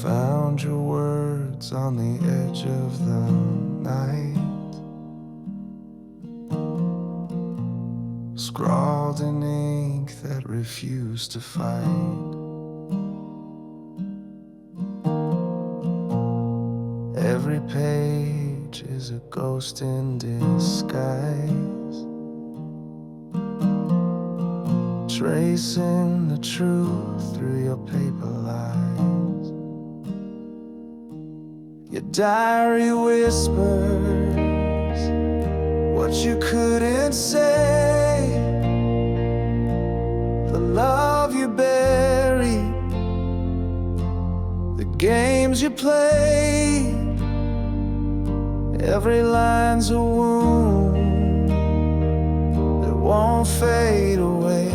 Found your words on the edge of the night, scrawled in ink that refused to fight. Every page is a ghost in disguise, tracing the truth through your paper lies. Your diary whispers what you couldn't say, the love you buried, the games you played. Every line's a wound that won't fade away.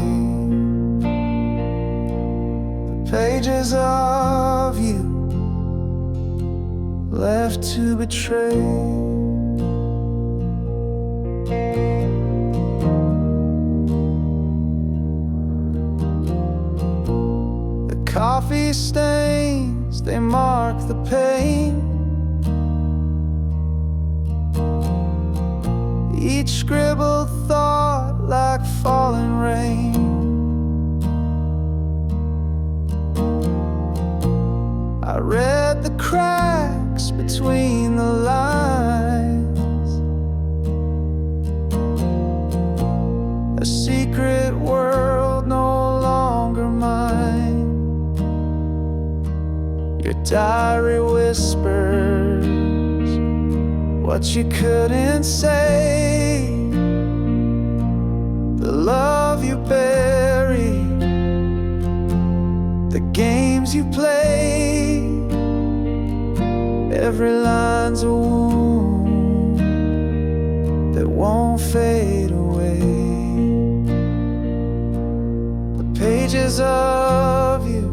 The pages of you left to betray. The coffee stains, they mark the pain. Each scribbled thought like falling rain. I read the cracks between the lines, a secret world no longer mine. Your diary whispers what you couldn't say, the love you buried, the games you played. Every line's a wound that won't fade away. The pages of you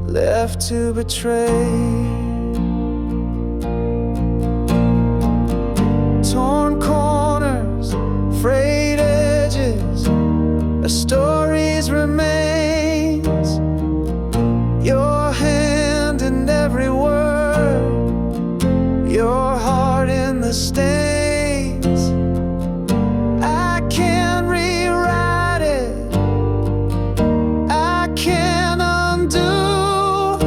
left to betray. Torn corners, frayed edges, a story's remains. Your hand in every word, your heart in the stains. I can't rewrite it, I can't undo,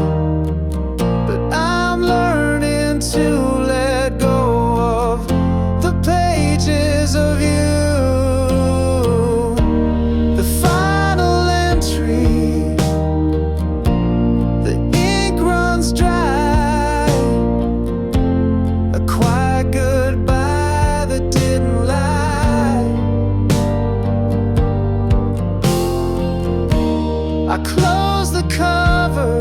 but I'm learning to let go of the pages of you. The final entry, the ink runs dry, a quiet goodbye that didn't lie. I close the cover,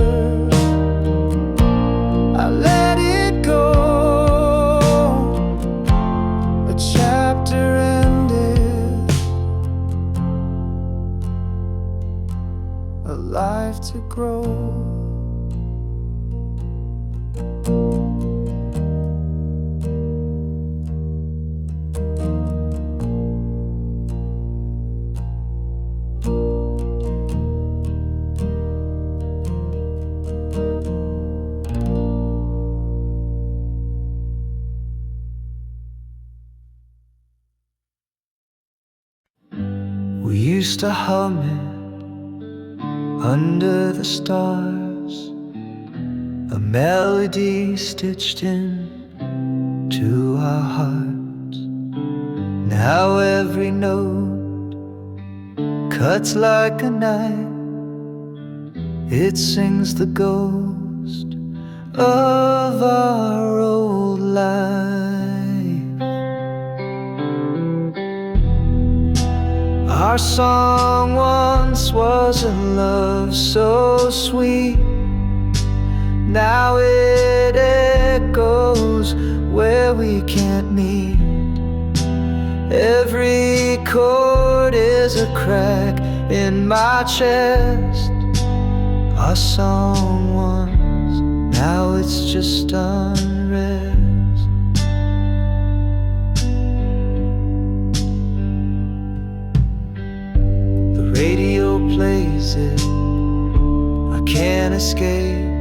I let it go. A chapter ended, a life to grow. We used to hum it under the stars, a melody stitched in to our hearts. Now every note cuts like a knife, it sings the ghost of our old life. Our song once was a love so sweet, now it echoes where we can't meet. Every chord is a crack in my chest. Our song once, now it's just unrest. The radio plays it, I can't escape.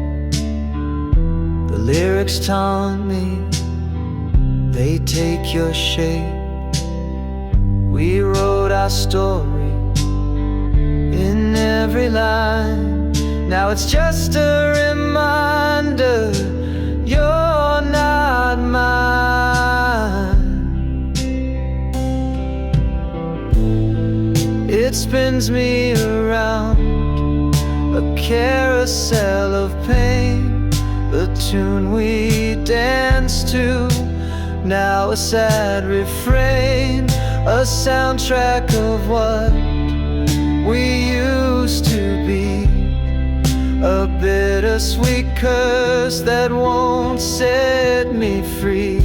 The lyrics taunt me, they take your shape. We wrote our story in every line. Now it's just a reminder you're not mine. It spins me around, a carousel of pain, the tune we danced to, now a sad refrain, a soundtrack of what we used to be, a bittersweet curse that won't set me free.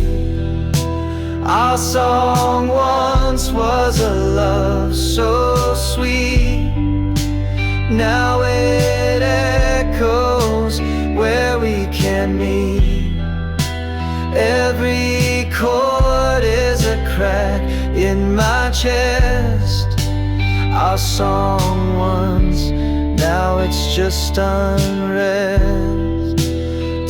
Our song once was a love so sweet, now it echoes where we can meet. Every chord is a crack in my chest. Our song once, now it's just unrest.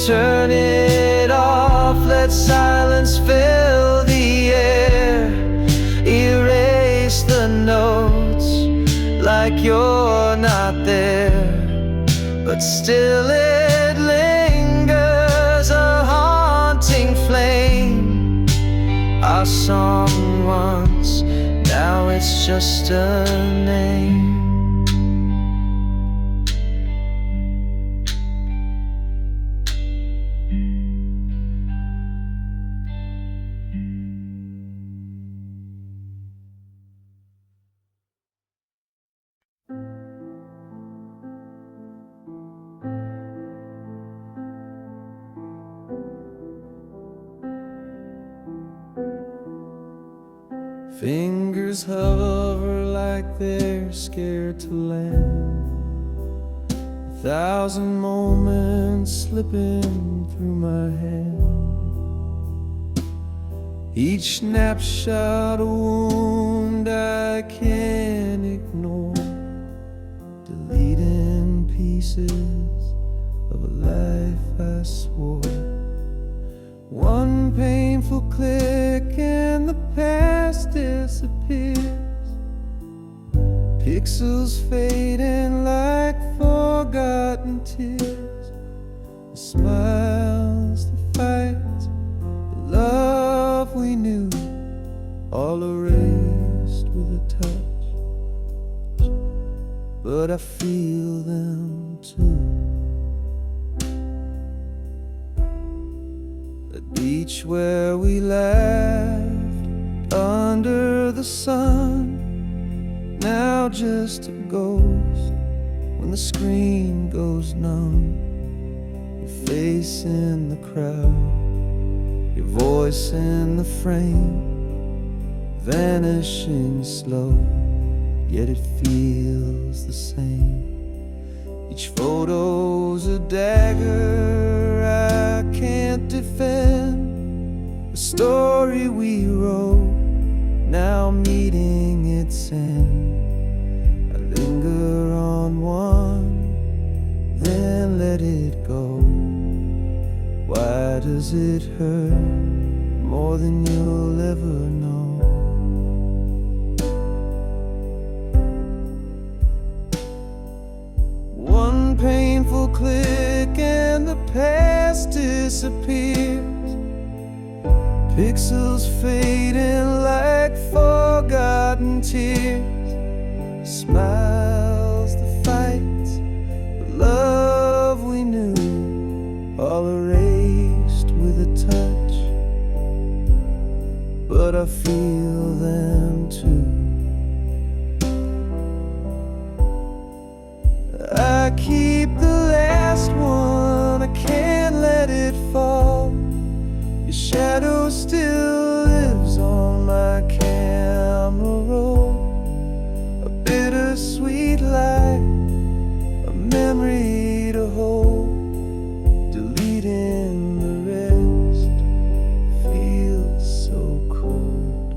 Turn it off, let silence fill the air. Erase the notes like you're not there, but still it lingers, a haunting flame. Our song once, now it's just a name. Fingers hover like they're scared to land. 1,000 moments slipping through my hand. Each snapshot a wound I can't ignore, deleting pieces of a life I swore. One painful click and the past disappears. Pixels fading like forgotten tears. The smiles, the fights, the love we knew, all erased with a touch. But I feel them too. The beach where we laughed under the sun, now just a ghost when the screen goes numb. Your face in the crowd, your voice in the frame, vanishing slow, yet it feels the same. Each photo's a dagger I can't defend, a story we wrote, now meeting its end. I linger on one, then let it go. Why does it hurt more than you'll ever know? One painful click and the past disappears. Pixels fading like forgotten tears. Smiles, the fights, the love we knew, all erased with a touch. But I feel them too. I keep the last one, I can't let it fall. Your shadow still lives on my camera roll. A bittersweet light, a memory to hold, deleting the rest feels so cold.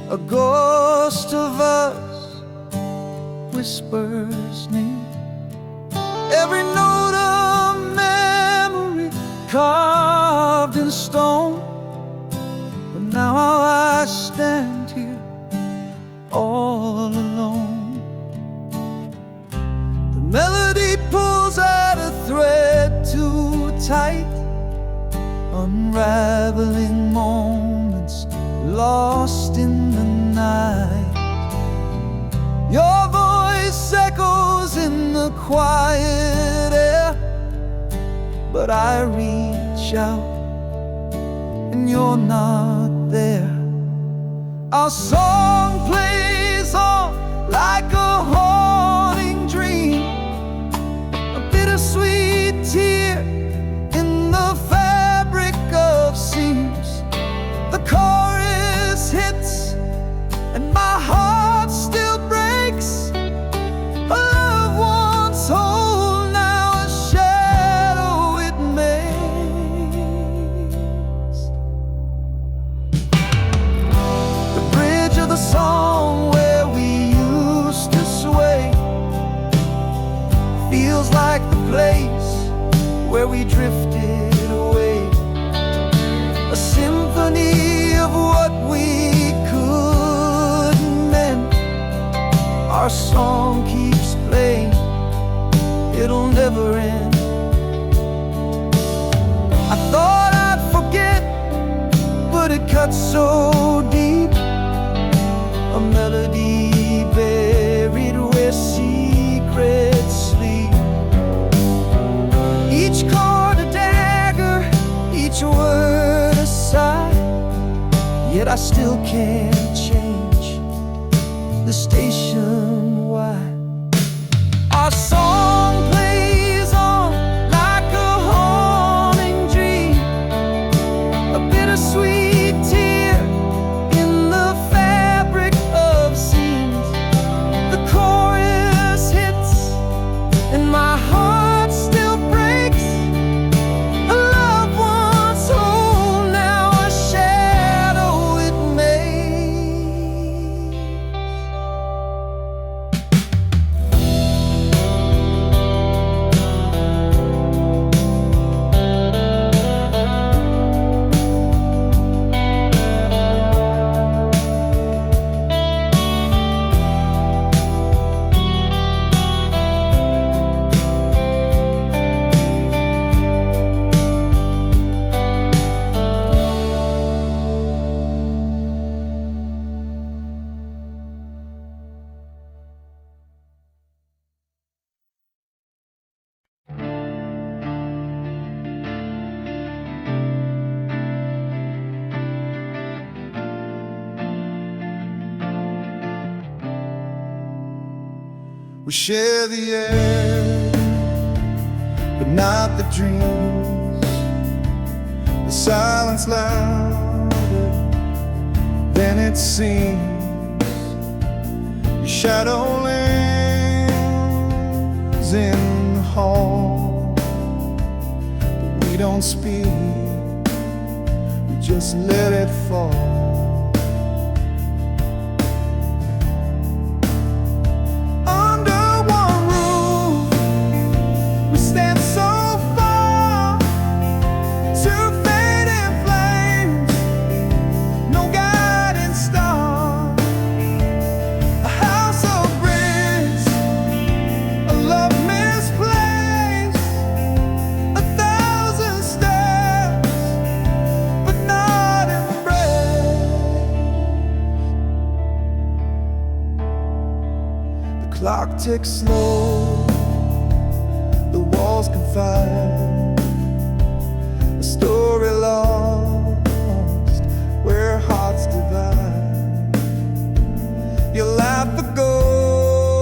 A ghost of us whispers near. Every note of memory carved in stone. But now I stand here all alone. The melody pulls at a thread too tight, unraveling moments lost in the night. Your voice echoes in the quiet air, but I reach out and you're not there. Our song plays on like a haunting dream, a bittersweet tear in the fabric of seams. The chorus hits and my heart still breaks. A loved one's whole, now a shadow it makes. The bridge of the song where we used to sway feels like the place where we drifted away. A symphony of what we couldn't mend. Our song keeps playing, it'll never end. I thought I'd forget, but it cuts so deep. A melody buried where secrets sleep. Each chord a dagger, each word a sigh. Yet I still can't change the station wide. Our song plays on like a haunting dream, a bittersweet tear in the fabric of seams. The chorus hits and my heart still breaks. A loved one's whole, now a shadow it makes. We share the air, but not the dreams. The silence louder than it seems. Your shadow lingers in the hall, but we don't speak, we just let it fall. Clock ticks slow, the walls confide, a story lost where hearts divide. You laugh the ghost,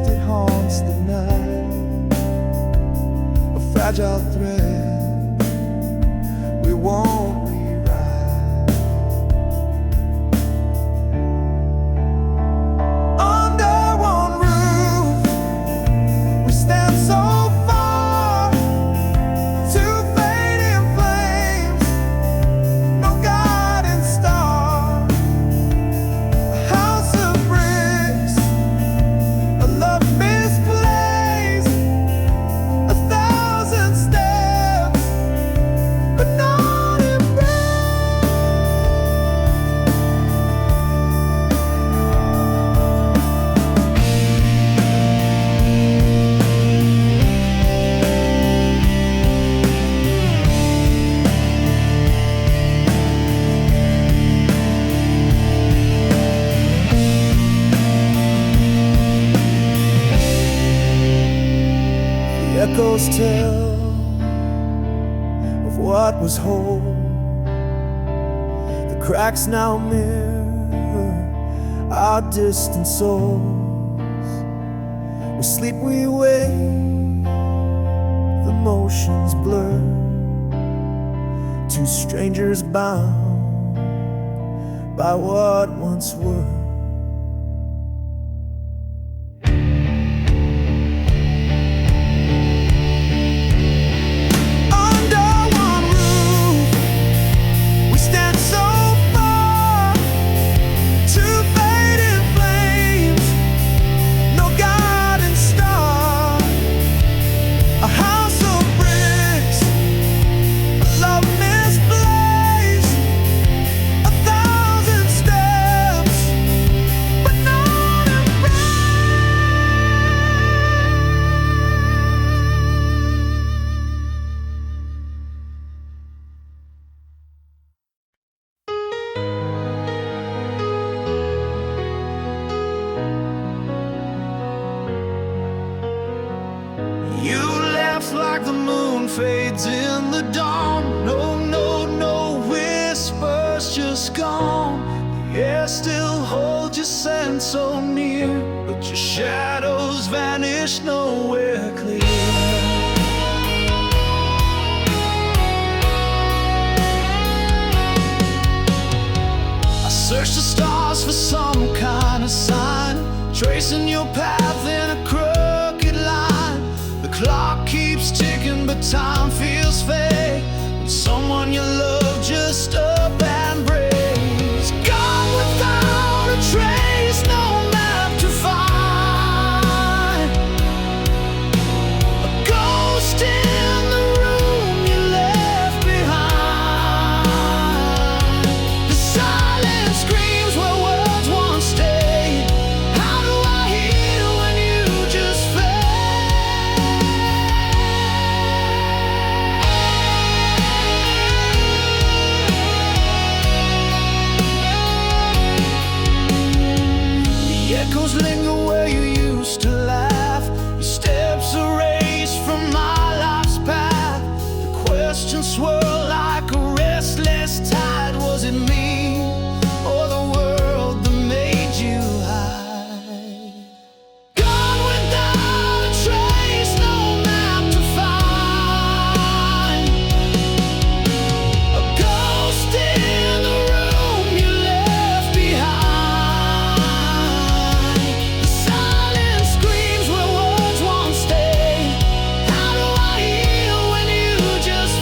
it haunts the night, a fragile thread we won't rewrite. Under one roof, we stand so far, two fading flames. echoes tell of what was whole. The cracks now mirror our distant souls. We sleep, we wake, the motions blur. Two strangers bound by what once were. Like the moon fades in the dawn. No whispers, just gone. The air still holds your scent so near, but your shadows vanish nowhere clear. I search the stars for some kind of sign, tracing your path in a crooked line. The clock keeps ticking, but time feels fake when someone you love just up and breaks. Gone without a trace, no map to find. A ghost in the room you left behind. The silence screams where words once stayed. How do I heal when you just fade? Echoes linger where you used to laugh. Your steps erased from my life's path. The questions swirl like a restless tide. Was it me or the world that made you hide? Gone without a trace, no map to find. A ghost in the room you left behind. The silence screams where words once stayed. How do I heal when you just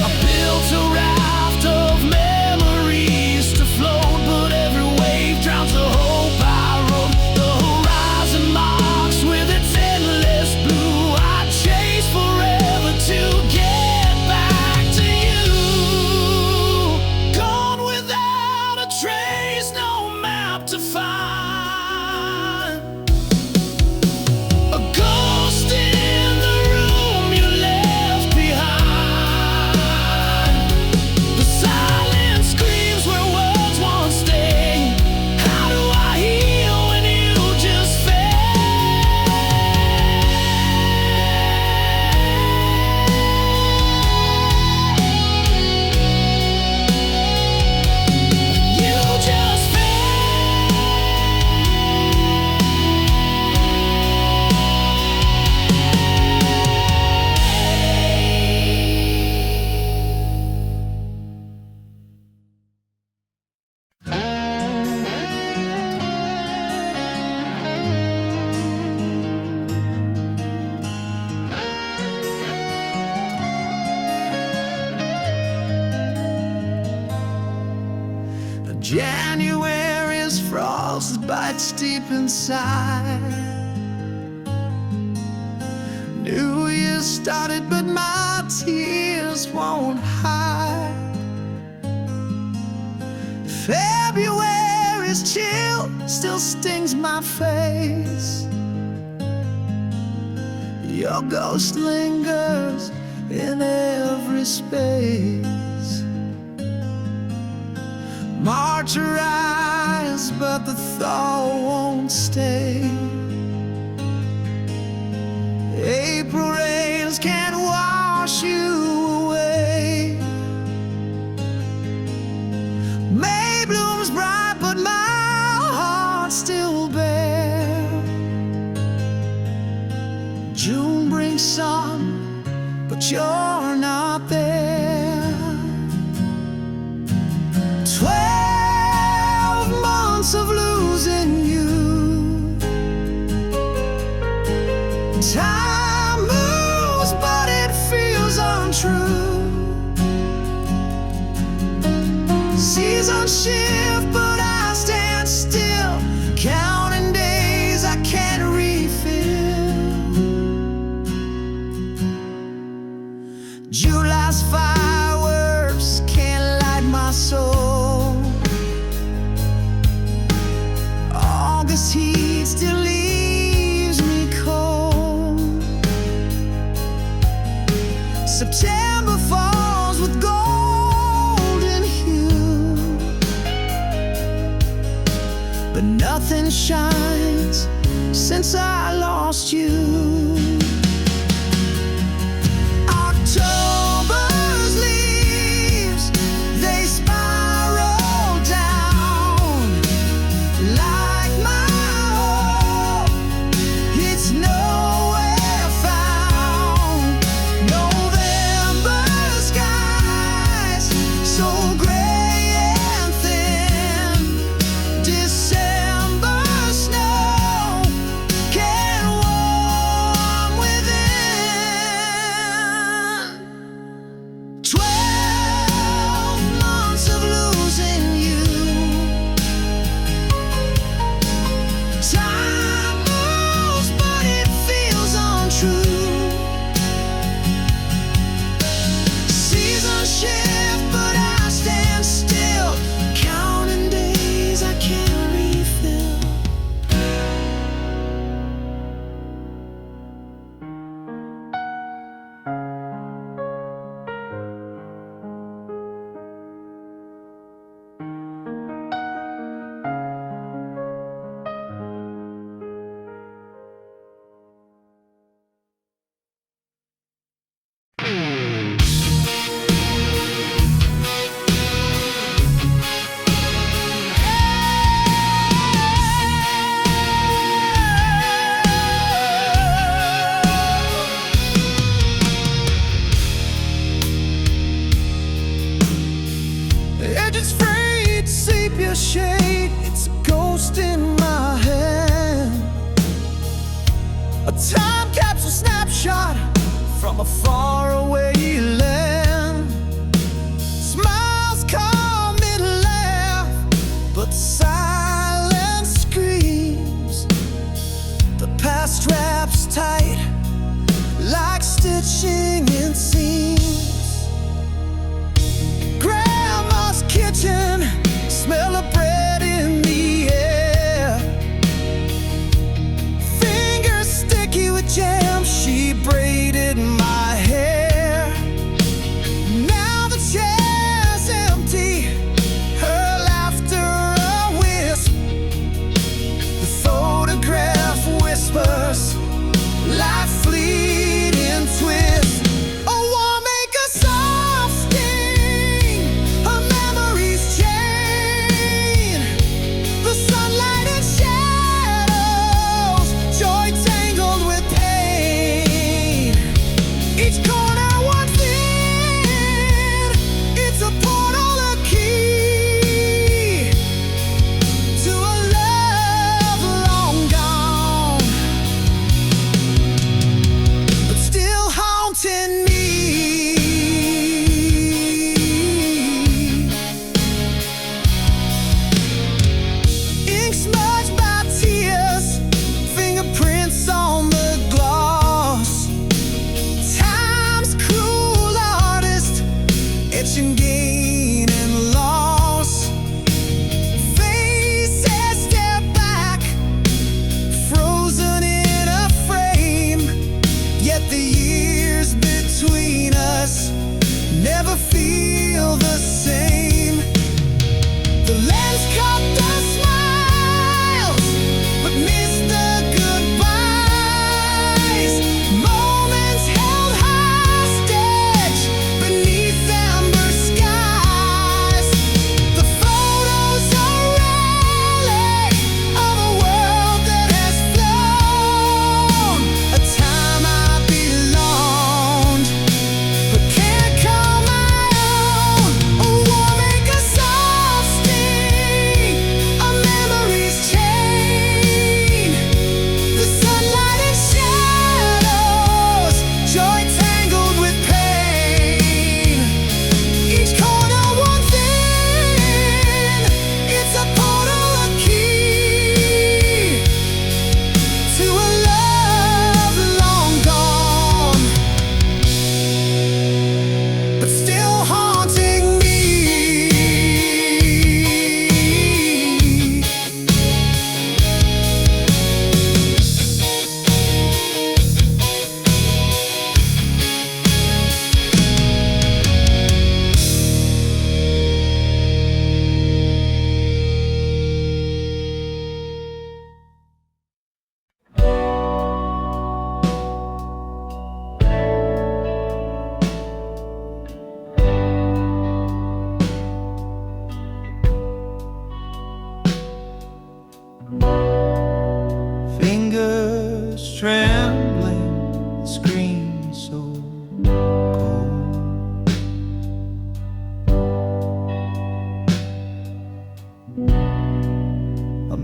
I built a raft of memories to float, but every wave drowns the hope I wrote. The horizon marks with its endless blue. I chase forever to get back to you. Gone without a trace, no map to find. A ghost in the room you left behind. The silence screams where words once stayed. How do I heal when you just fade? You just January's frost bites deep inside. New Year started, but my tears won't hide. February Friday's chill still stings my face. Your ghost lingers in every space. Martyrized, but the thought won't stay. April rains can't wash you away. May blooms bright, but my heart's still bare. June brings sun, but you're not there. 12 months of losing you. Time moves, but it feels untrue. Seasons shift, but I stand still, counting days I can't refill. July's fireworks can't light my soul. August heat still leaves me cold. September falls with golden hue, but nothing shines since I lost you. October's leaves, they spiral down like my hope. It's nowhere found. November skies so gray and thin. December snow can warm within. 12 months of losing you. Time moves, but it feels untrue. Seasons shift, but I stand still, counting days I can't refill. Edges frayed, sepia shade. It's a ghost in my hand. A time capsule snapshot from a faraway land. Smiles come and laugh, but silence screams. The past wraps tight like stitching in seams. Grandma's kitchen, smell of bread in the air. Fingers sticky with jam, she braided my hair.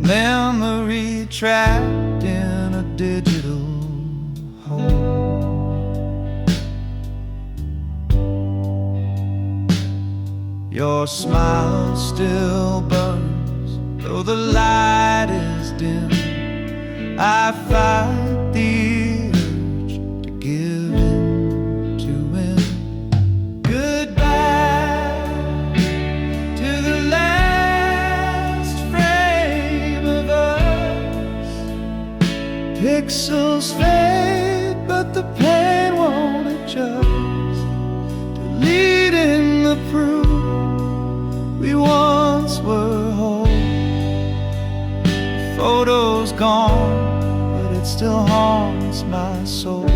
memory trapped in a digital hole. Your smile still burns, though the light is dim. I fight the urge to give in to win. Goodbye to the last frame of us. Pixels fade, but the pain won't adjust. Deleting the proof we once were whole. Photos gone, but it still haunts my soul.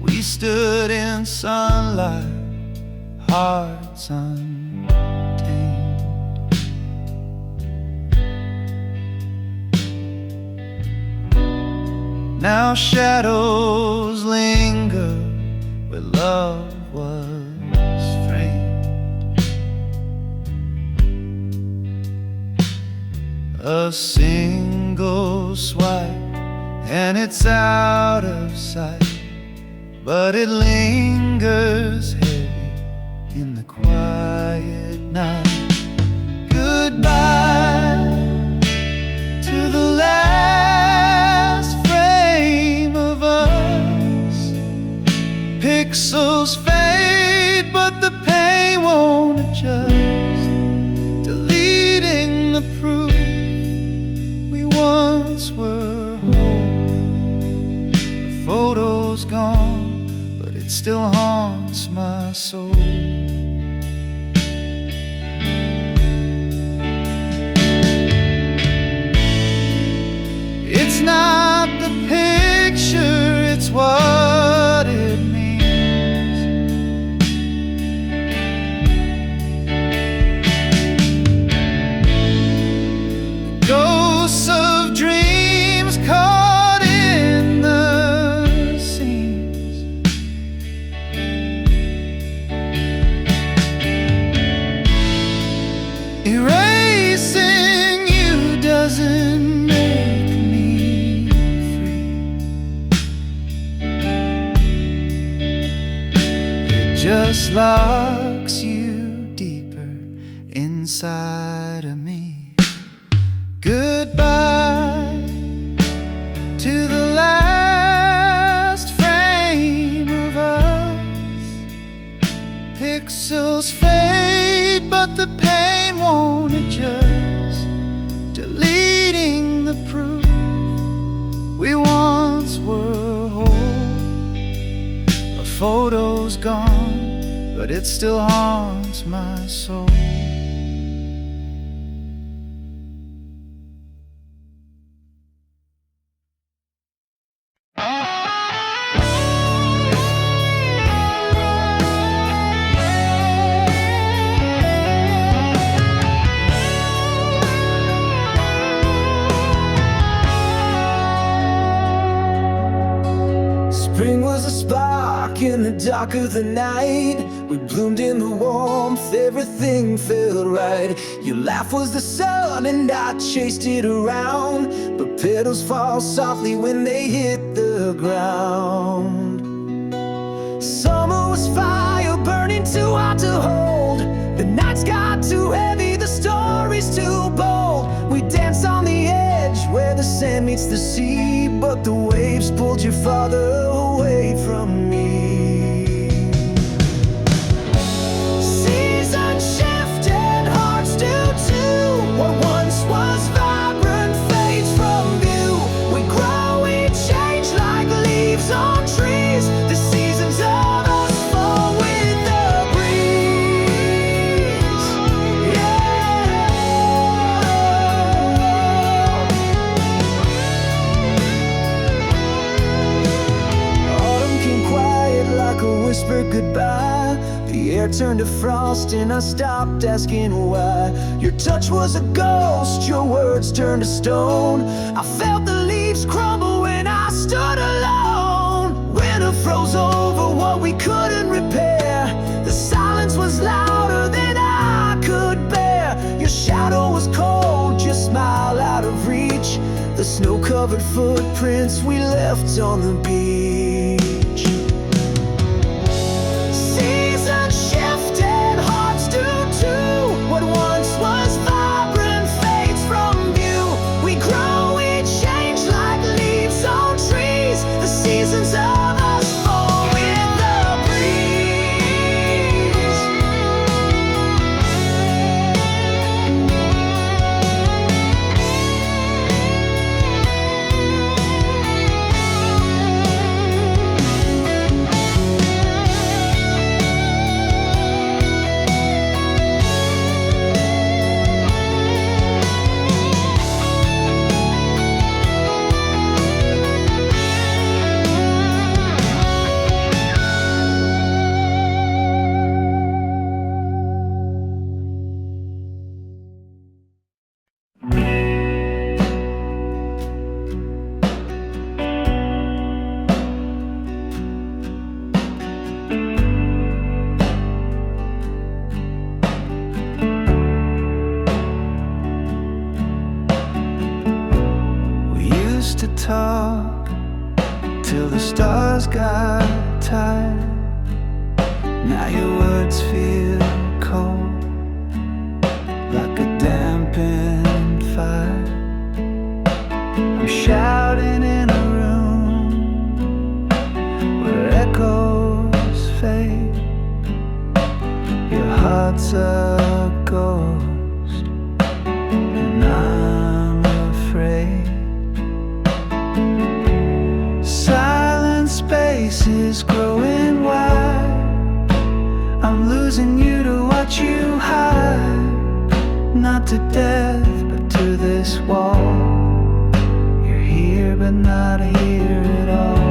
We stood in sunlight, hearts untamed. Now shadows linger where love was framed. A single swipe and it's out of sight, but it lingers heavy in the quiet night. Goodbye to the last frame of us. Pixels fade, but the pain won't adjust. Deleting the proof we once were whole. The photo's gone, but it still haunts my soul. It's not the picture, it's what it means. Ghosts of dreams caught in the seams. Erasing you doesn't make me free. It just locks you deeper inside of me. Goodbye to the last frame of us. Pixels fade, but the pain won't adjust. Deleting the proof we once were whole. A photo's gone, but it still haunts my soul. Spring was a spark in the dark of the night. We bloomed in the warmth, everything felt right. Your laugh was the sun and I chased it around, but petals fall softly when they hit the ground. Summer was fire burning too hot to hold. The nights got too heavy, the stories too bold. We danced on the edge where the sand meets the sea, but the waves pulled you farther away from me. Seasons shift and hearts do too. What once was vibrant fades from view. We grow, we change like leaves on trees. The seasons of us fall with the breeze. Autumn came quiet like a whispered goodbye. The air turned to frost and I stopped asking why. Your touch was a ghost, your words turned to stone. I felt the leaves crumble when I stood alone. Winter froze over what we couldn't repair. the snow-covered footprints we left on the beach. Seasons shift and hearts do too. What once was vibrant fades from view. We grow, we change like leaves on trees. The seasons of us fall with the breeze. To talk till the stars got tired. Now your words feel cold, like a dampened fire. I'm shouting in a room where echoes fade. Your heart's a ghost, and I'm afraid. Silent spaces growing wide. I'm losing you to watch you hide. Not to death, but to this wall. You're here, but not here at all.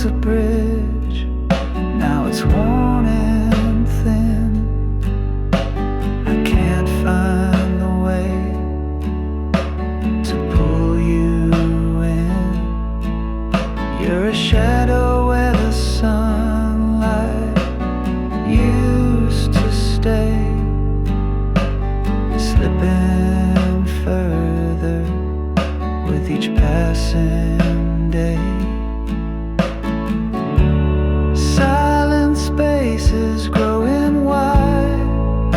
A bridge, now it's worn and thin. I can't find the way to pull you in. You're a shadow where the sunlight used to stay, slipping further with each passing day. Silent spaces growing wide.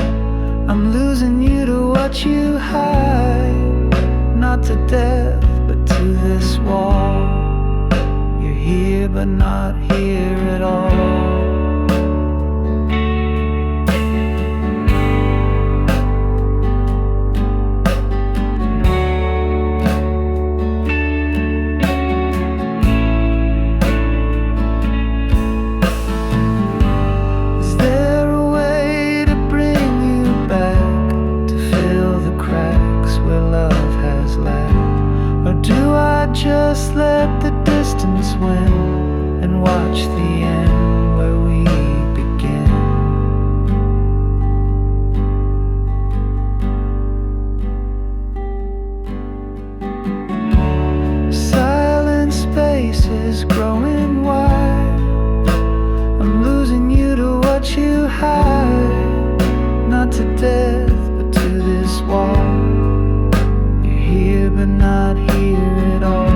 I'm losing you to watch you hide. Not to death, but to this wall. You're here, but not here at all. Just let the distance win and watch the end where we begin. Silent spaces growing wide. I'm losing you to watch you hide. Not to death, but to this wall. You're here, but not here at all.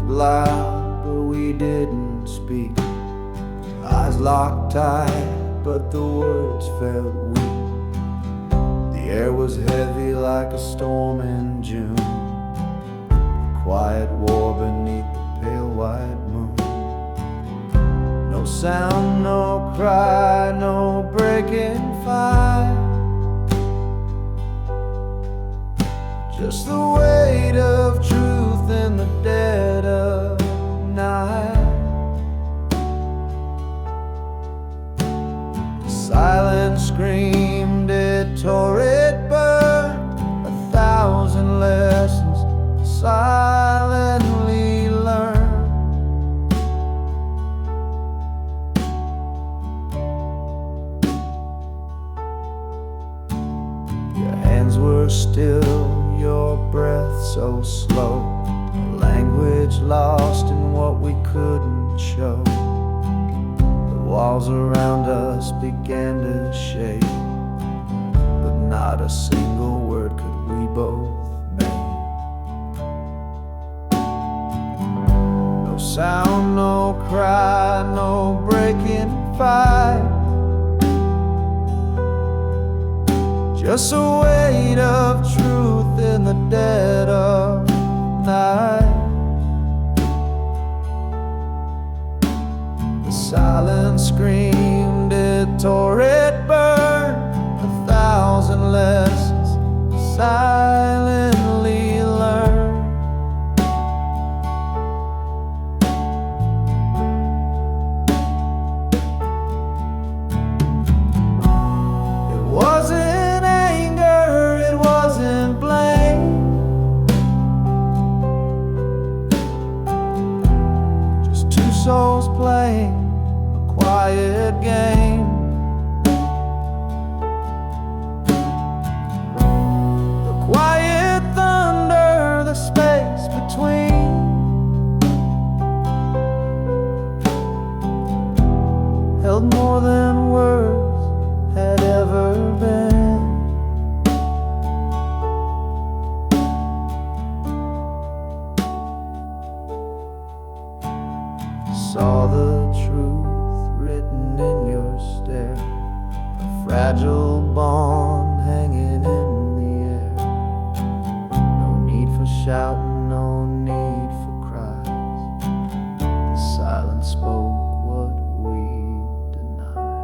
loud, but we didn't speak. Eyes locked tight, but the words felt weak. The air was heavy like a storm in June. Quiet war beneath the pale white moon. No sound, no cry, no breaking fire. Just the weight of truth in the dead of night. The silence screamed, it tore, it burned. 1,000 lessons silently learned. Your hands were still, your breath so slow, a language lost in what we couldn't show. The walls around us began to shake, but not a single word could we both make. No sound, no cry, no breaking fight. Just a weight of truth in the dead of night. The silence screamed, it tore, it burned. 1,000 lessons silently learned. It wasn't souls playing a quiet game. The quiet thunder, the space between. Held more than words had ever been. Saw the truth written in your stare, a fragile bond hanging in the air. No need for shouting, no need for cries. The silence spoke what we denied.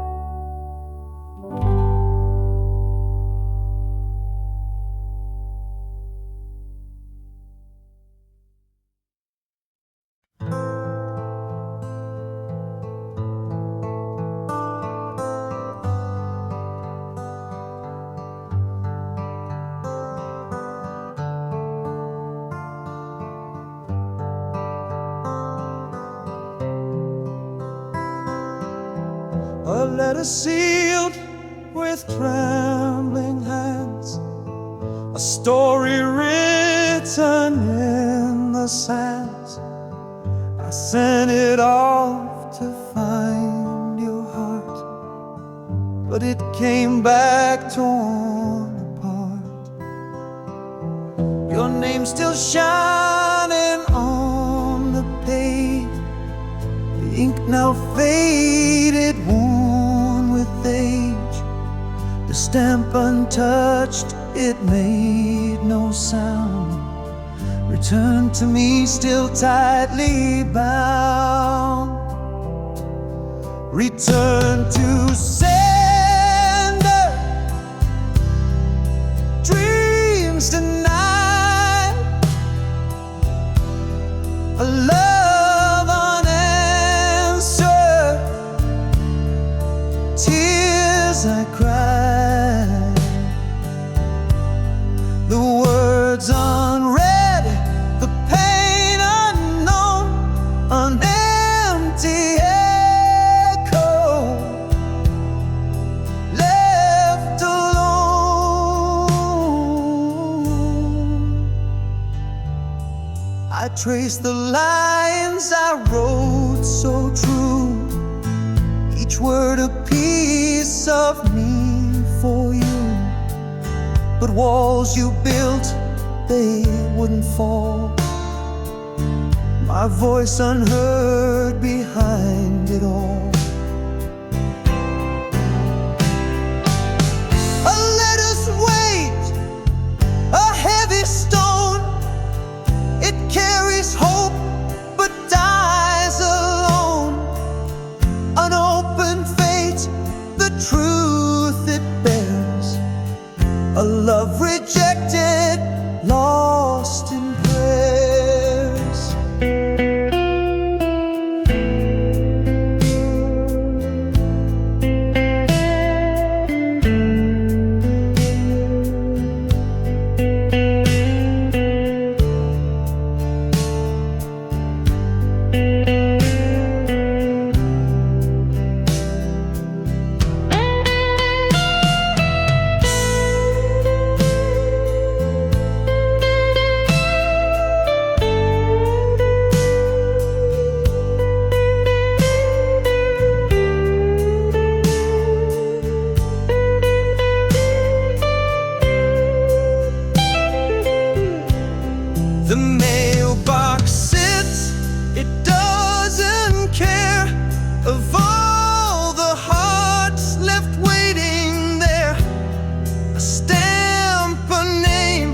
A letter sealed with trembling hands, a story written in the sands. I sent it off to find your heart, but it came back torn apart. Your name still shining on the page, the ink now faded, worn with age. The stamp untouched, it made no sound. Return to me still tightly bound. Return to sender, dreams tonight, a love unanswered, tears I cried, the words unread, the pain unknown, an empty echo, left alone. I traced the lines I wrote so true, each word a piece of me for you. But walls you built, they wouldn't fall. my voice unheard behind it all. A letter's weight, a heavy stone, it carries hope but dies alone. An open fate, the truth it bears, a love rejected, lost in prayers. The mailbox sits, it doesn't care of all the hearts left waiting there. A stamp, a name,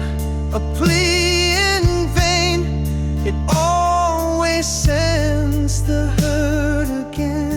a plea in vain, it always sends the hurt again.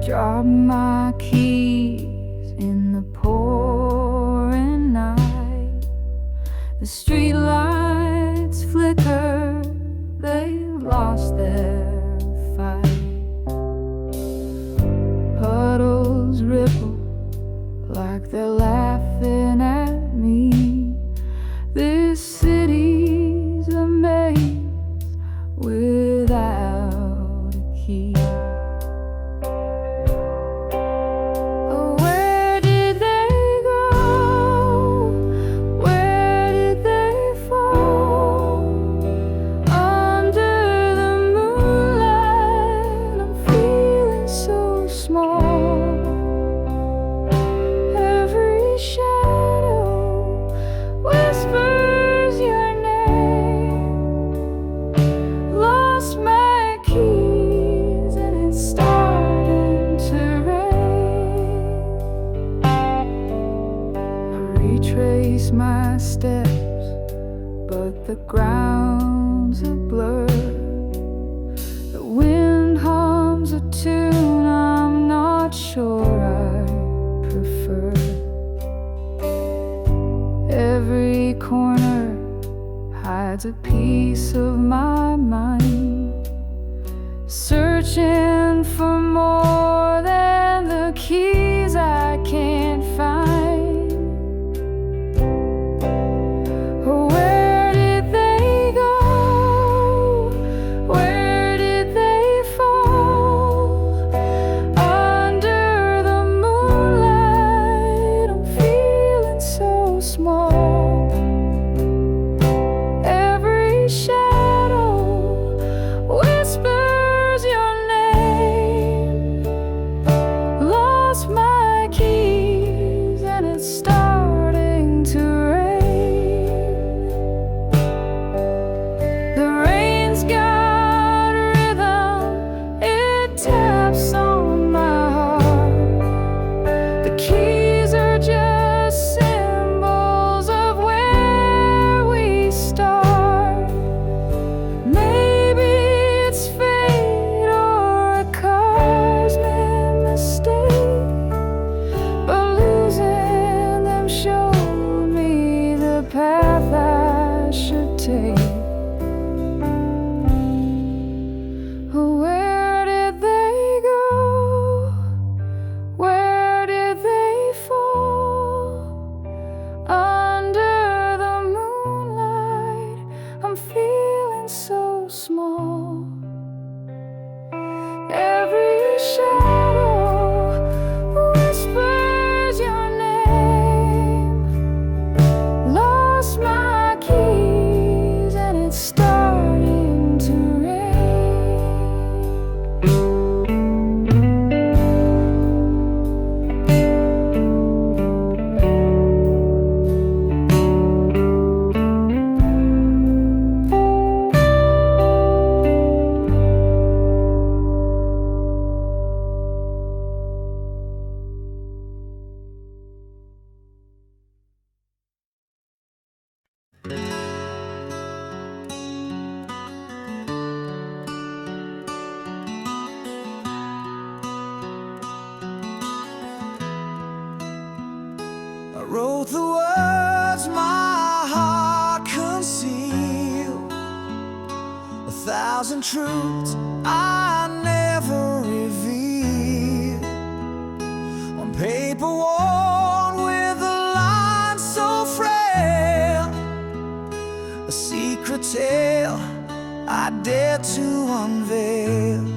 Drop my keys in the pouring night. The street lights flicker, they've lost their fight. Puddles ripple like they're laughing at me. This city's a maze without a key. Retrace my steps, but the ground's a blur. The wind hums a tune I'm not sure I prefer. Every corner hides a piece of my mind, searching for more than the keys I can't find. Where did they go? Where did they fall? Under the moonlight, I'm feeling so small. Every shadow whispers your name. shadow whispers your name. Lost my keys and it's starting to I wrote the words my heart concealed, 1,000 truths I never revealed, on paper worn with a line so frail, a secret tale I dare to unveil.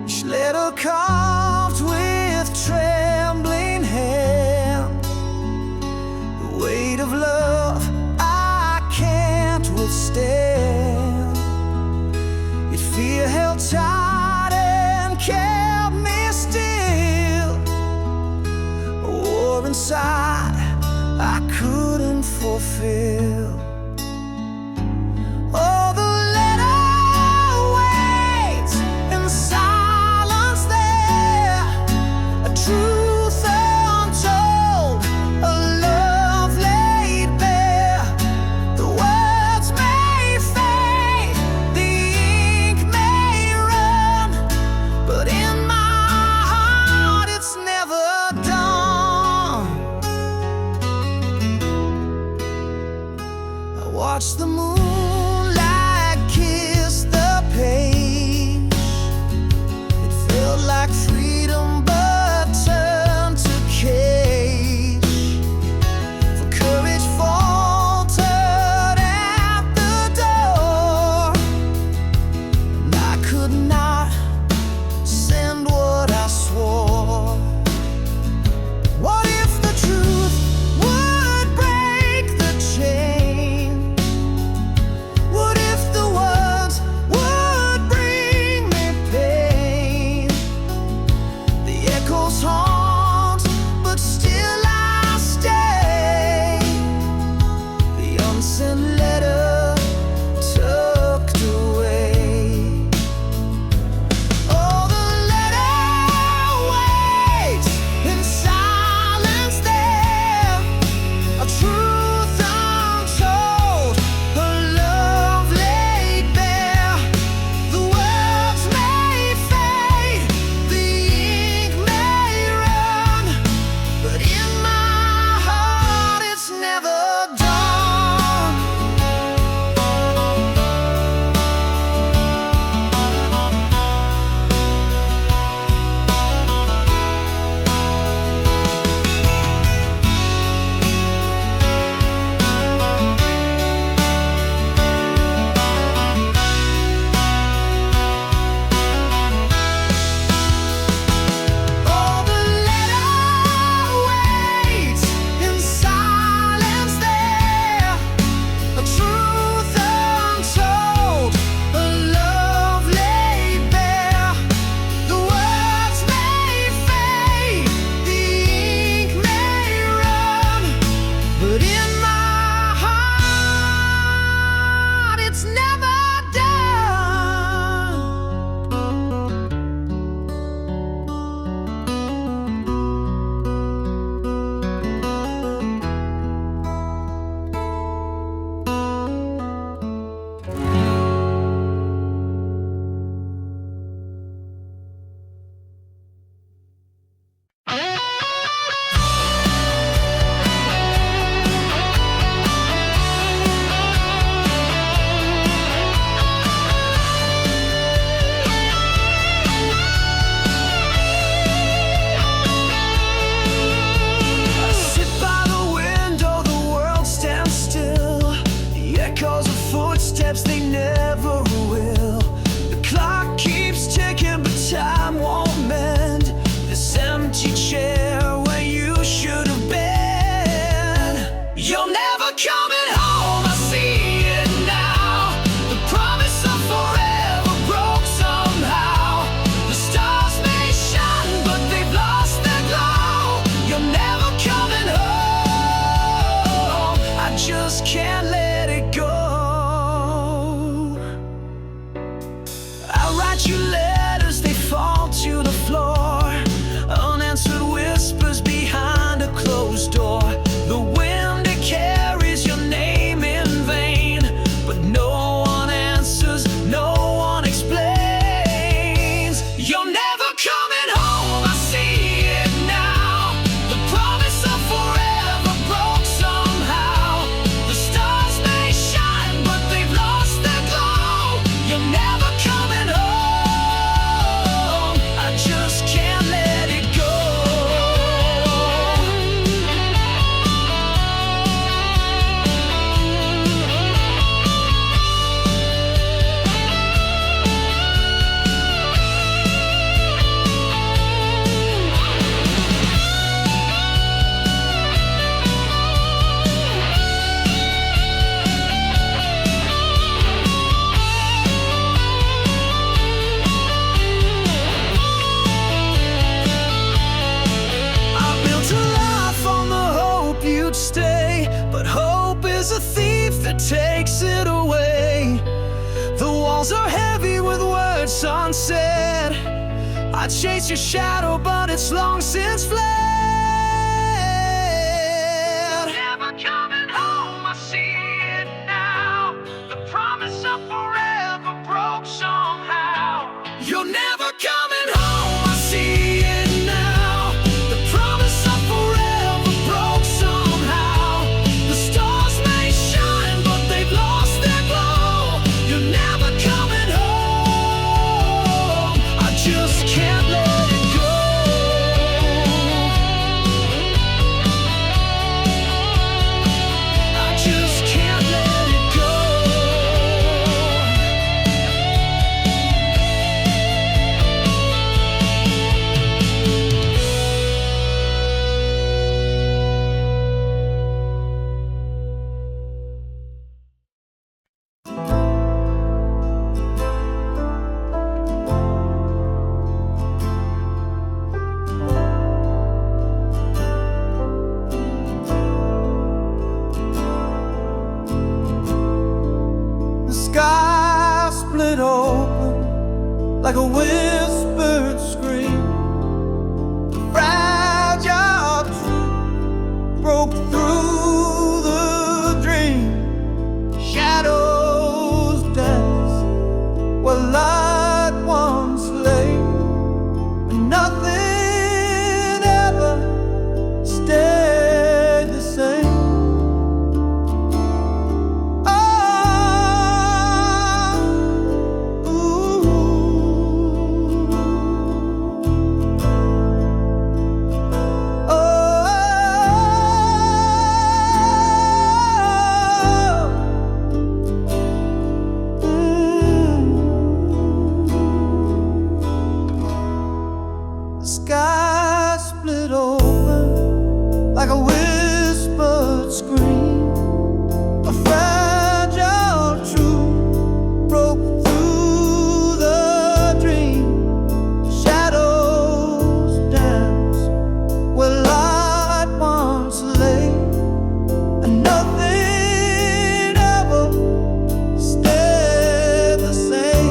Each letter carved with trembling hand, the weight of love I can't withstand. Yet fear held tight and kept me still, a war inside I couldn't fulfill. Oh, the letter waits in silence there, a truth untold, a love laid bare. The words may fade, the ink may run, but in my heart it's never done. head. I chase your shadow, but it's long since fled. Never coming home, I see it now. The promise of forever broke somehow. You're never coming home, I see it now. The promise of forever broke somehow. The stars may shine, but they've lost their glow. You're never coming home, I just can't let it go. I just can't let it go. The sky split open like a whispered scream. The fragile truth broke through the dream. Shadows dance where light once lay, and nothing ever stayed the same. The sky split open like a whispered scream. A fragile truth broke through the dream. Shadows dance where light once lay, and nothing ever stayed the same.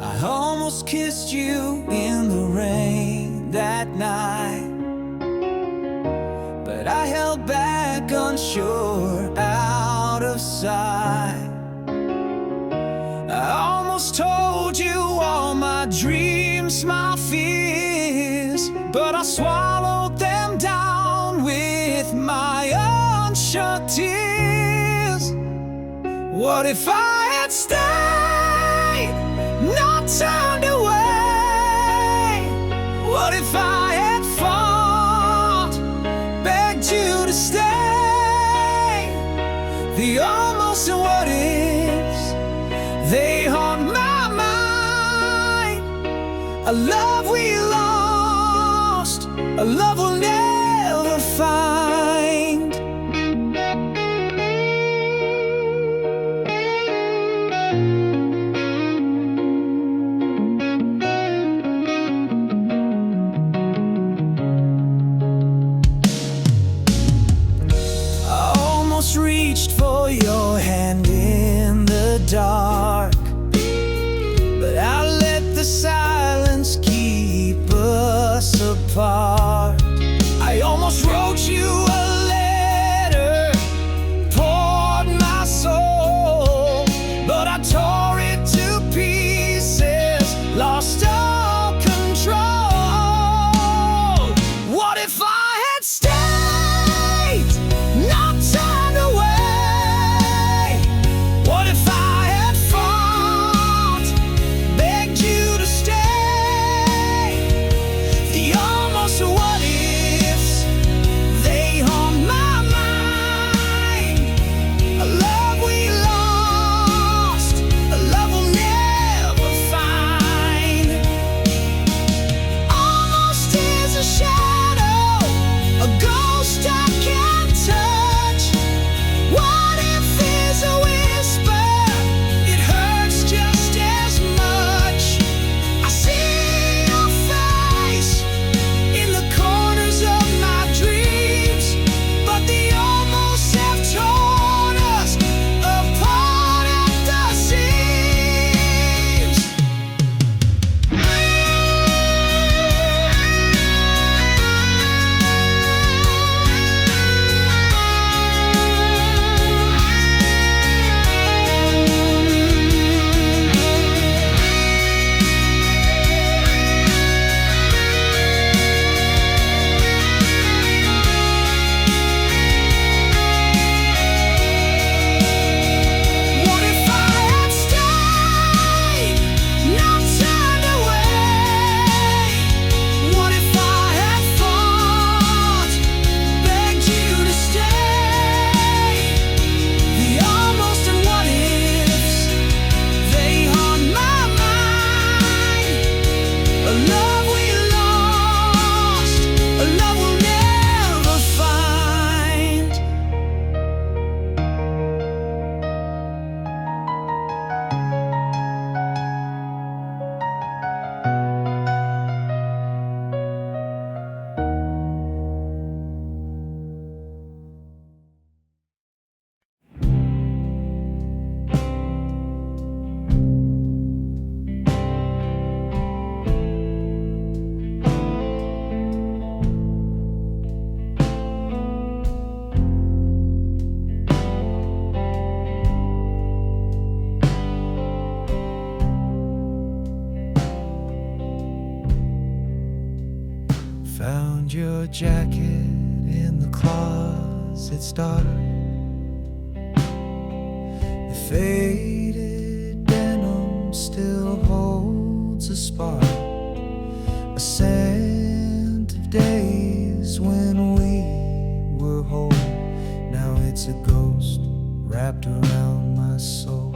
I almost kissed you in the rain that night, but I held back unsure, out of sight. I almost told you all my dreams, my fears, but I swallowed them down with my unshut tears. What if I had stayed, not turned away? What if I had fought, begged you to stay? The almost and what ifs, they haunt my mind. A love we lost, a love we'll never find. I almost reached for your hand in the dark, but I let the silence keep us apart. I almost wrote you a letter, poured my soul, but I tore it to pieces, lost all control. What if I had stayed, not turned away? What if I had fought, begged you to stay? The almost what ifs, they haunt my mind. A love we lost, a love we'll never find. Almost is a shadow, a ghost I can't touch. What if is a whisper, it hurts just as much. I see your face in the corners of my dreams, but the almost have torn us apart at the seams. What if I had stayed, not turned away? What if I had fought, begged you to stay? The almost and what ifs, they haunt my mind. A love we lost, a love we'll never find. Found your jacket in the closet starter. The faded denim still holds a spark, a scent of days when we were whole. Now it's a ghost wrapped around my soul.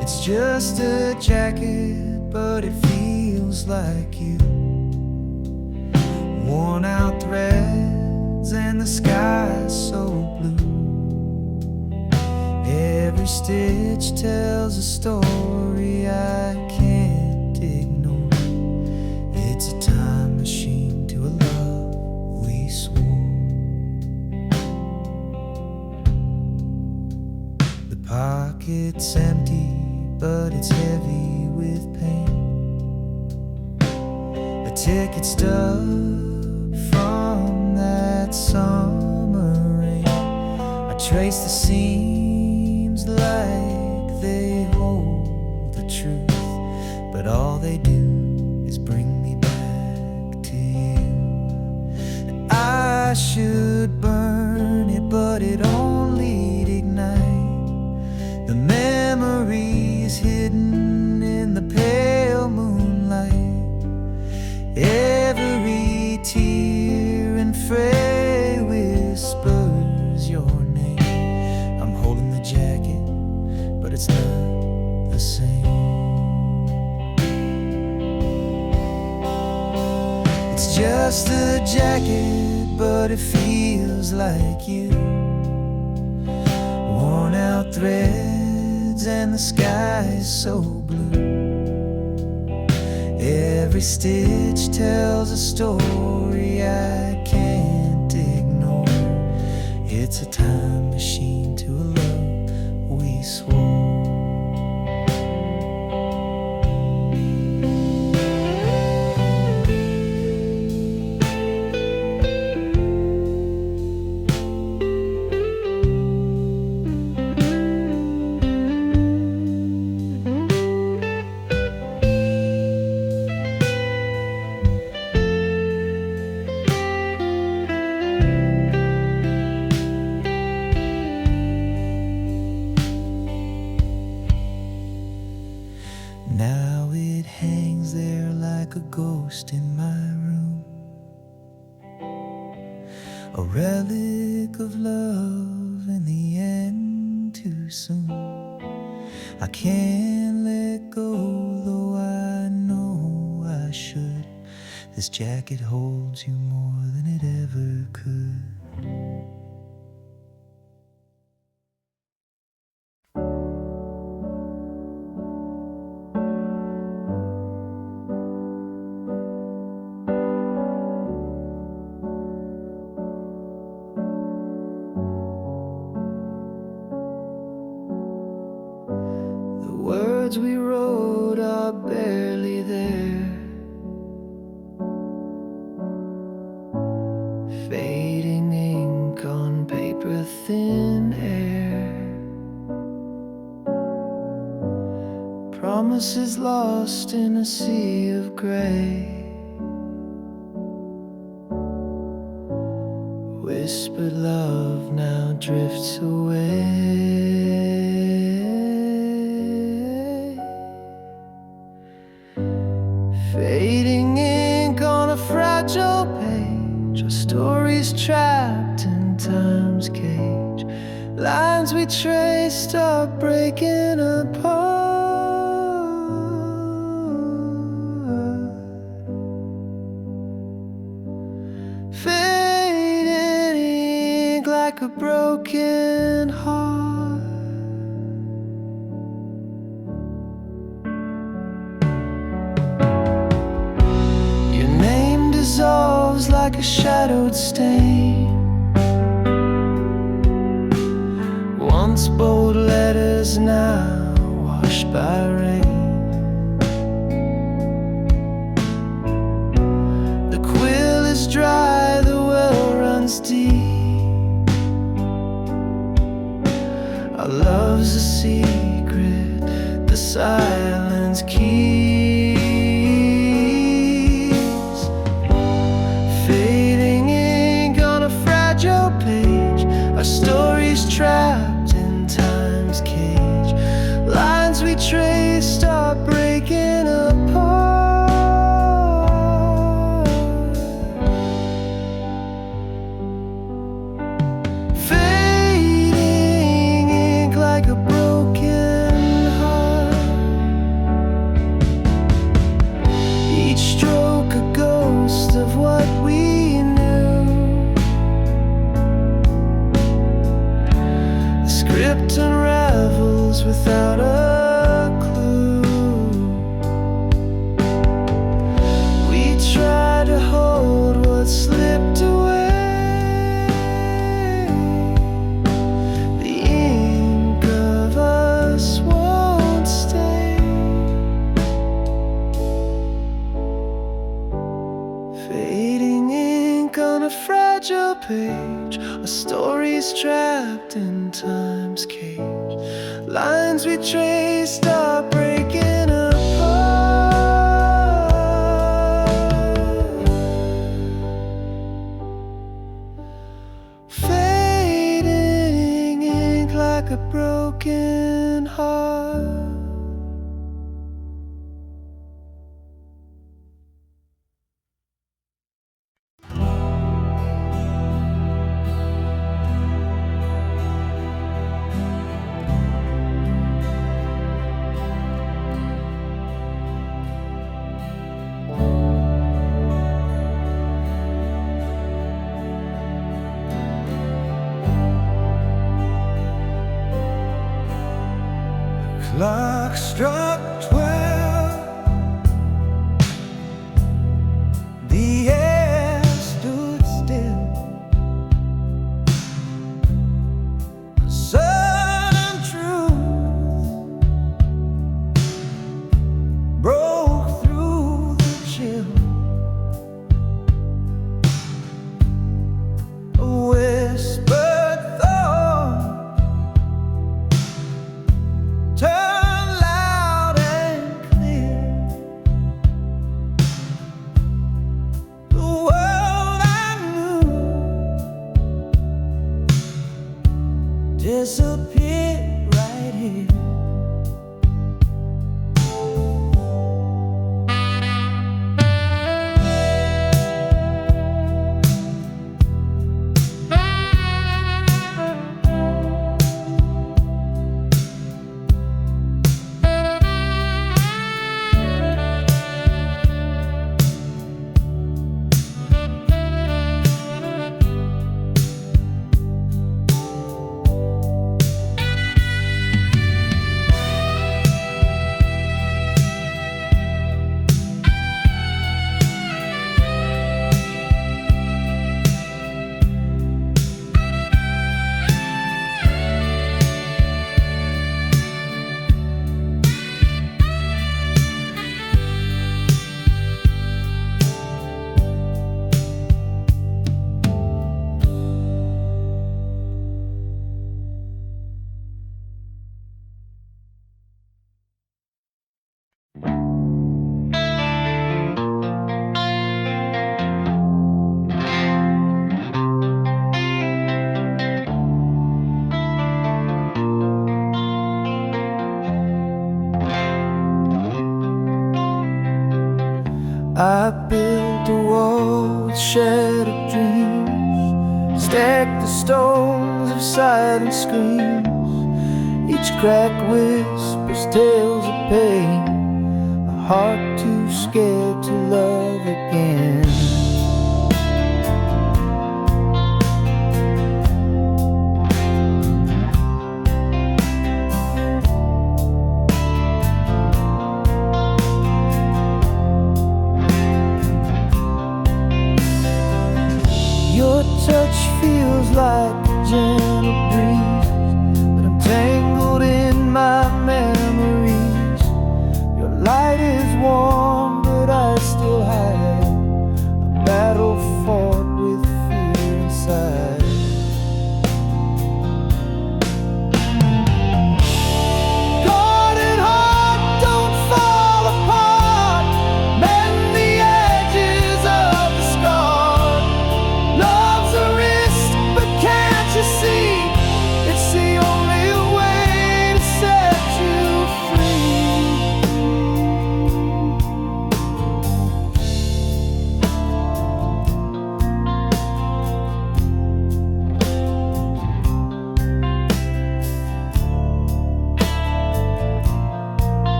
It's just a jacket, but it feels like you. Worn out threads and the sky's so blue. Every stitch tells a story I can't ignore. It's a time machine to a love we swore. The pocket's empty, but it's heavy with pain. A ticket stub from that summer rain. I trace the seams like they hold the truth, but all they do is bring me back I should burn it, but it only'd ignite the memories hidden in the pale moonlight. Every tear and fray whispers your name. I'm holding the jacket, but it's not the same. It's just a jacket, but it feels like you. Worn out threads and the sky's so blue. Every stitch tells a story I can't ignore. It's a time machine to a love we swore. Now it hangs there like a ghost in my room, a relic of love in the end too soon. I can't let go, though I know I should. This jacket holds you more than it ever could. Words we wrote are barely there, fading ink on paper, thin air. Promises lost in a sea of gray, whispered love now drifts away. Fading ink on a fragile page, our stories trapped in time's cage. Lines we traced are breaking apart. Fading ink like a broken heart. Dissolves like a shadowed stain. Once bold letters, now washed by rain. The quill is dry, the well runs deep. Our love's a secret, the silence keeps. Our stories trapped in time's cage. Lines we traced are breaking apart. Fading ink like a broken heart. Each stroke a ghost of what we knew. Script unravels without a clue. We try to hold what slipped away. The ink of us won't stay. Fading ink on a fragile page. Our stories trapped in time's cage. Lines we traced are breaking apart. struck 12. The air stood still. A sudden truth broke through the chill. A whispered thought turned loud and clear. The world I knew disappeared right here. I built a wall with shattered dreams, stacked the stones of silent screams. Each crack whispers tales of pain, a heart too scared to love again. Your touch feels like a gentle breeze, but I'm tangled in my memories. Your light is warm, but I still hide a battle fought with fear inside. Guarded heart, don't fall apart. Mend the edges of the scar. Love's a risk, but can't you see? It's the only way to set you free.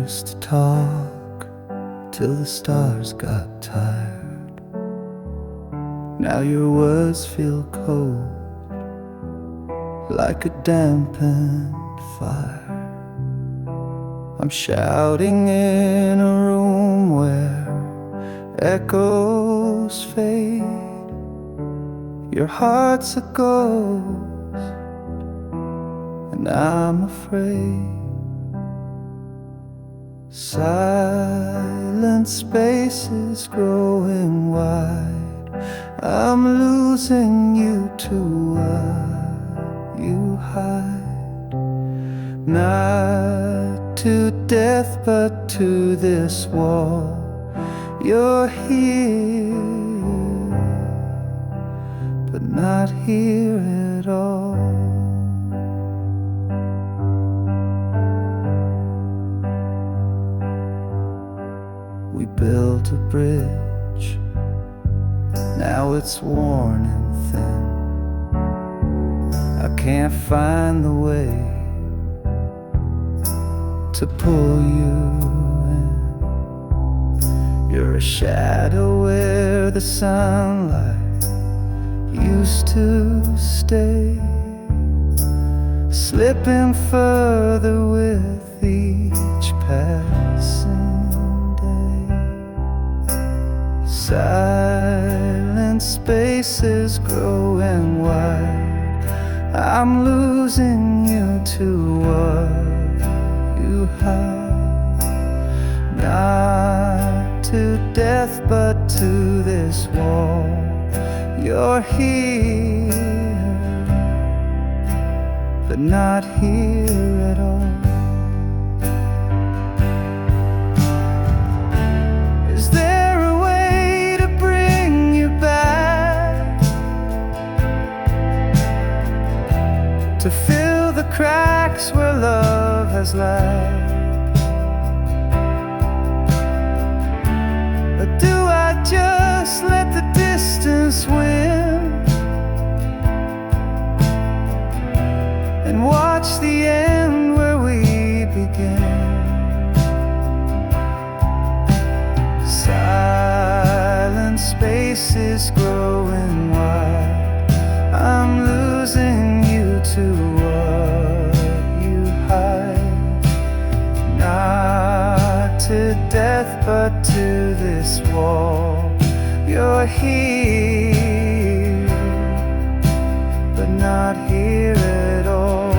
used to talk till the stars got tired. Now your words feel cold, like a dampened fire. I'm shouting in a room where echoes fade. Your heart's a ghost, and I'm afraid. Silent spaces growing wide. I'm losing you to what you hide. Not to death, but to this wall. You're here, but not here at all. We built a bridge, now it's worn and thin. I can't find the way to pull you in. You're a shadow where the sunlight used to stay, slipping further with each passing day. Silent spaces growing wide. I'm losing you to what you hide. Not to death, but to this wall. You're here, but not here at all. Is there a way to bring you back, to fill the cracks where love has lacked? Or do I just let the distance win and watch the end where we began? Silent spaces growing wide. I'm losing you to what you hide. Not to death, but to this wall. You're here, but not here at all.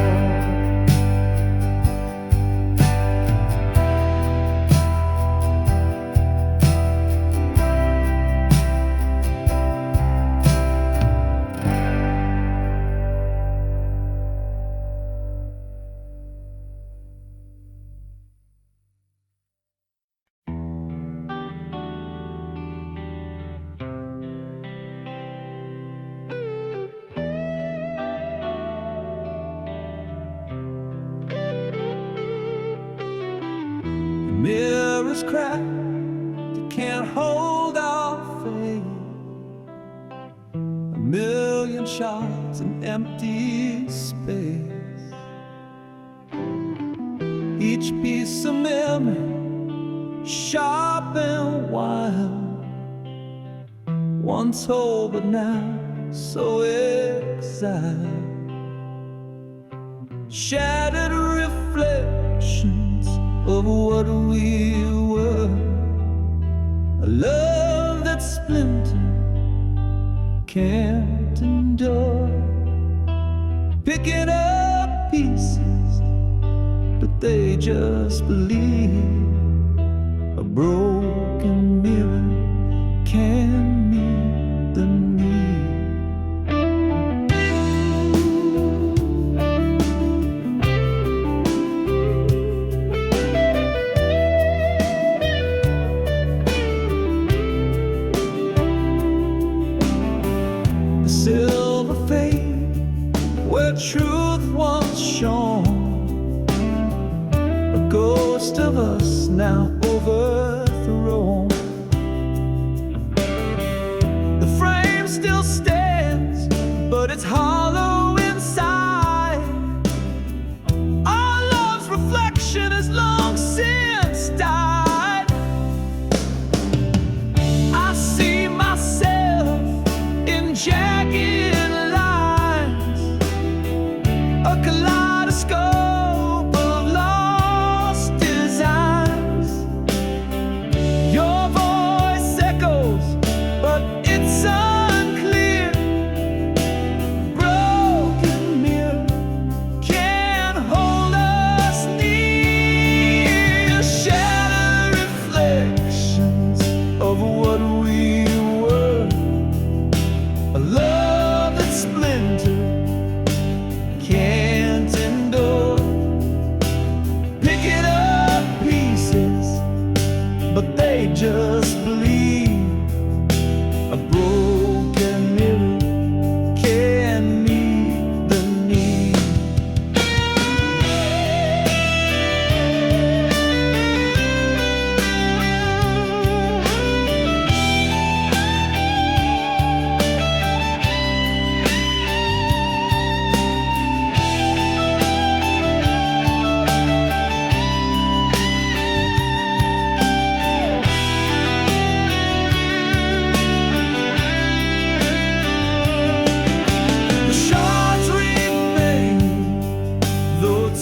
Mirrors crack, they can't hold our fate. A million shots in empty space. Each piece of memory, sharp and wild. Once whole, but now so exiled. Shattered reflections of what we were. A love that's splintered, can't endure. Picking up pieces, but they just believe. A broken mirror can meet the need. Silver fade where truth once shone. A ghost of us now overthrown. The frame still stands, but it's hollow inside. Our love's reflection is long since just believe a broken mirror can meet the need.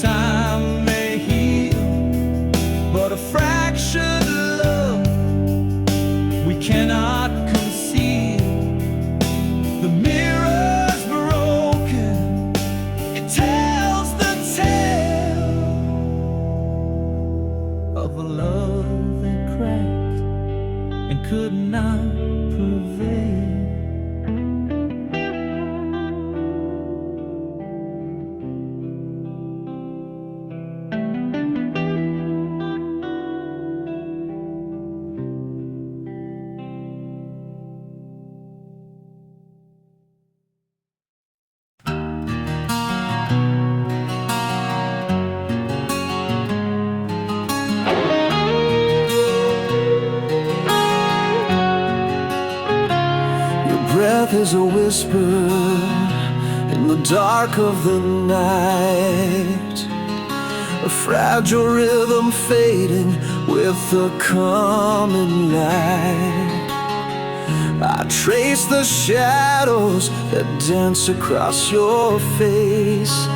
Time may heal, but a fractured love we cannot conceal. The mirror's broken, it tells the tale of a love that cracked and could not prevail. Breath is a whisper in the dark of the night, a fragile rhythm fading with the coming light. I trace the shadows that dance across your face,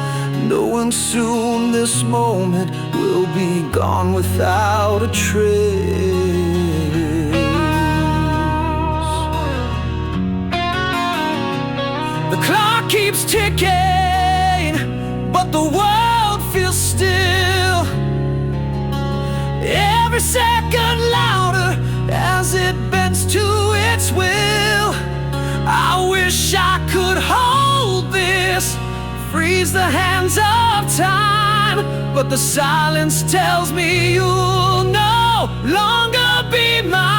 knowing soon this moment will be gone without a trace. The clock keeps ticking, but the world feels still. Every second louder as it bends to its will. I wish I could hold this, freeze the hands of time, but the silence tells me you'll no longer be mine.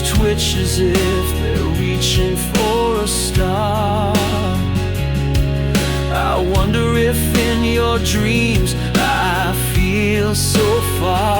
Twitch as if they're reaching for a star. I wonder if in your dreams I feel so far.